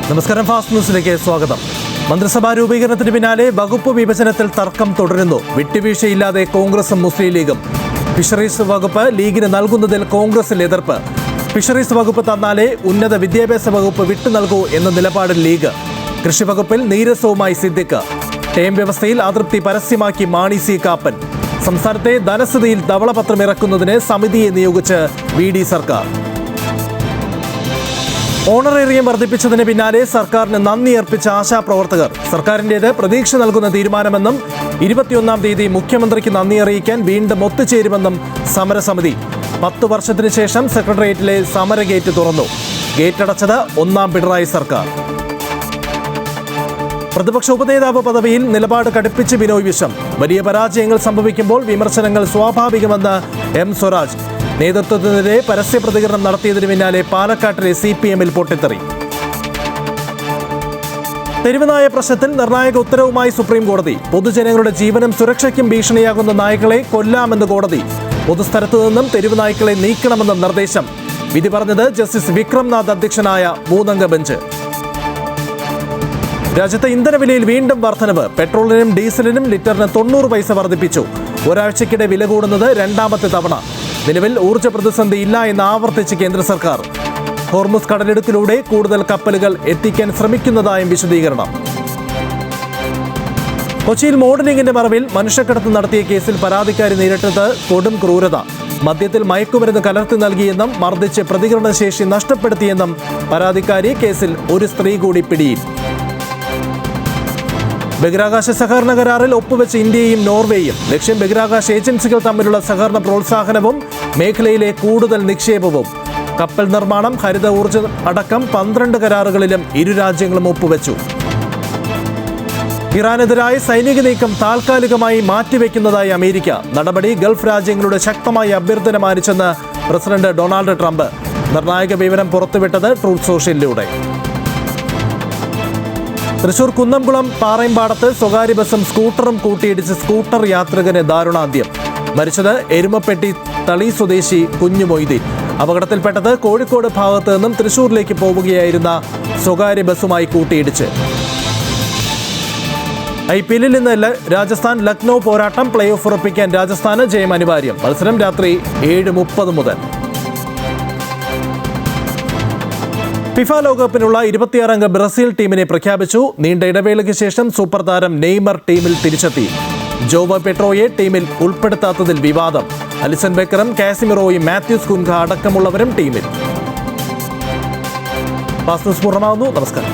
നമസ്കാരം, ഫാസ്റ്റ് ന്യൂസിലേക്ക് സ്വാഗതം. മന്ത്രിസഭാ രൂപീകരണത്തിന് പിന്നാലെ വകുപ്പ് വിഭജനത്തിൽ തർക്കം തുടരുന്നു. വിട്ടുവീഴ്ചയില്ലാതെ കോൺഗ്രസും മുസ്ലിം ലീഗും. ഫിഷറീസ് വകുപ്പ് ലീഗിന് നൽകുന്നതിൽ കോൺഗ്രസിൽ എതിർപ്പ്. ഫിഷറീസ് വകുപ്പ് തന്നാലേ ഉന്നത വിദ്യാഭ്യാസ വകുപ്പ് വിട്ടു നൽകൂ എന്ന നിലപാടിൽ ലീഗ്. കൃഷി വകുപ്പിൽ നീരസവുമായി സിദ്ദിഖ്. ടേം വ്യവസ്ഥയിൽ അതൃപ്തി പരസ്യമാക്കി മാണി സി കാപ്പൻ. സംസ്ഥാനത്തെ ധനസ്ഥിതിയിൽ ധവളപത്രം ഇറക്കുന്നതിന് സമിതിയെ നിയോഗിച്ച് VD സർക്കാർ. ഓണറേറിയം വർദ്ധിപ്പിച്ചതിന് പിന്നാലെ സർക്കാരിന് നന്ദി അർപ്പിച്ച ആശാപ്രവർത്തകർ. സർക്കാരിൻ്റേത് പ്രതീക്ഷ നൽകുന്ന തീരുമാനമെന്നും 21-ാം തീയതി മുഖ്യമന്ത്രിക്ക് നന്ദി അറിയിക്കാൻ വീണ്ടും ഒത്തുചേരുമെന്നും സമരസമിതി. 10 വർഷത്തിനു ശേഷം സെക്രട്ടേറിയറ്റിലെ സമര ഗേറ്റ് തുറന്നു. ഗേറ്റടച്ചത് 1-ാം പിണറായി സർക്കാർ. പ്രതിപക്ഷ ഉപനേതാവ് പദവിയിൽ നിലപാട് കടുപ്പിച്ച് ബിനോയ് വിശ്വം. വലിയ പരാജയങ്ങൾ സംഭവിക്കുമ്പോൾ വിമർശനങ്ങൾ സ്വാഭാവികമെന്ന് M സ്വരാജ്. നേതൃത്വത്തിനെതിരെ പരസ്യ പ്രതികരണം നടത്തിയതിനു പിന്നാലെ പാലക്കാട്ടിലെ CPM-ൽ പൊട്ടിത്തെറി. തെരുവുനായ പ്രശ്നത്തിൽ നിർണായക ഉത്തരവുമായി സുപ്രീം കോടതി. പൊതുജനങ്ങളുടെ ജീവനും സുരക്ഷയ്ക്കും ഭീഷണിയാകുന്ന നായ്ക്കളെ കൊല്ലാമെന്ന് കോടതി. പൊതുസ്ഥലത്തു നിന്നും തെരുവുനായ്ക്കളെ നീക്കണമെന്ന നിർദ്ദേശം. വിധി പറഞ്ഞത് ജസ്റ്റിസ് വിക്രംനാഥ് അധ്യക്ഷനായ 3-അംഗ ബെഞ്ച്. രാജ്യത്തെ ഇന്ധനവിലയിൽ വീണ്ടും വർധനവ്. പെട്രോളിനും ഡീസലിനും ലിറ്ററിന് 90 പൈസ വർദ്ധിപ്പിച്ചു. ഒരാഴ്ചക്കിടെ വില കൂടുന്നത് 2ാമത്തെ തവണ. നിലവിൽ ഊർജ്ജ പ്രതിസന്ധി ഇല്ല എന്ന് ആവർത്തിച്ച് കേന്ദ്ര സർക്കാർ. ഹോർമുസ് കടലിടുക്കിലൂടെ കൂടുതൽ കപ്പലുകൾ എത്തിക്കാൻ ശ്രമിക്കുന്നതായും വിശദീകരണം. കൊച്ചിയിൽ മോഡലിംഗിന്റെ മറവിൽ മനുഷ്യക്കടത്ത് നടത്തിയ കേസിൽ പരാതിക്കാരി നേരിട്ടത് കൊടും ക്രൂരത. മദ്യത്തിൽ മയക്കുമരുന്ന് കലർത്തി നൽകിയെന്നും മർദ്ദിച്ച് പ്രതികരണശേഷി നഷ്ടപ്പെടുത്തിയെന്നും പരാതിക്കാരി. കേസിൽ ഒരു സ്ത്രീ കൂടി പിടിയിൽ. ബഹിരാകാശ സഹകരണ കരാറിൽ ഒപ്പുവെച്ച ഇന്ത്യയും നോർവേയും. ലക്ഷ്യം ബഹിരാകാശ ഏജൻസികൾ തമ്മിലുള്ള സഹകരണ പ്രോത്സാഹനവും മേഖലയിലെ കൂടുതൽ നിക്ഷേപവും. കപ്പൽ നിർമ്മാണം, ഹരിത ഊർജ്ജം അടക്കം 12 കരാറുകളിലും ഇരു രാജ്യങ്ങളും ഒപ്പുവെച്ചു. ഇറാനെതിരായ സൈനിക നീക്കം താൽക്കാലികമായി മാറ്റിവെക്കുന്നതായി അമേരിക്ക. നടപടി ഗൾഫ് രാജ്യങ്ങളുടെ ശക്തമായ അഭ്യർത്ഥന മാനിച്ചെന്ന് പ്രസിഡന്റ് ഡൊണാൾഡ് ട്രംപ്. നിർണായക വിവരം പുറത്തുവിട്ടത് ട്രൂത്ത് സോഷ്യലിലൂടെ. തൃശൂർ കുന്നംകുളം പാറയമ്പാടത്ത് സ്വകാര്യ ബസും സ്കൂട്ടറും കൂട്ടിയിടിച്ച് സ്കൂട്ടർ യാത്രികന് ദാരുണാന്ത്യം. മരിച്ചത് എരുമപ്പെട്ടി തളി സ്വദേശി കുഞ്ഞു മൊയ്തീൻ. അപകടത്തിൽപ്പെട്ടത് കോഴിക്കോട് ഭാഗത്ത് നിന്നും തൃശൂരിലേക്ക് പോവുകയായിരുന്ന സ്വകാര്യ ബസുമായി കൂട്ടിയിടിച്ച്. IPL-ൽ നിന്ന് രാജസ്ഥാൻ ലക്നൗ പോരാട്ടം. പ്ലേ ഓഫ് ഉറപ്പിക്കാൻ രാജസ്ഥാന് ജയം അനിവാര്യം. മത്സരം രാത്രി 7:30 മുതൽ. ഫിഫ ലോകകപ്പിനുള്ള 26-അംഗ ബ്രസീൽ ടീമിനെ പ്രഖ്യാപിച്ചു. നീണ്ട ഇടവേളയ്ക്ക് ശേഷം സൂപ്പർ താരം നെയ്മർ ടീമിൽ തിരിച്ചെത്തി. ജോവ പെട്രോയെ ടീമിൽ ഉൾപ്പെടുത്താത്തതിൽ വിവാദം. അലിസൺ ബേക്കറും കാസിമിറോയും മാത്യൂസ് കുൻഹ അടക്കമുള്ളവരും ടീമിൽ. ഫാസ്റ്റ് ന്യൂസ് പൂർണ്ണമാകുന്നു. നമസ്കാരം.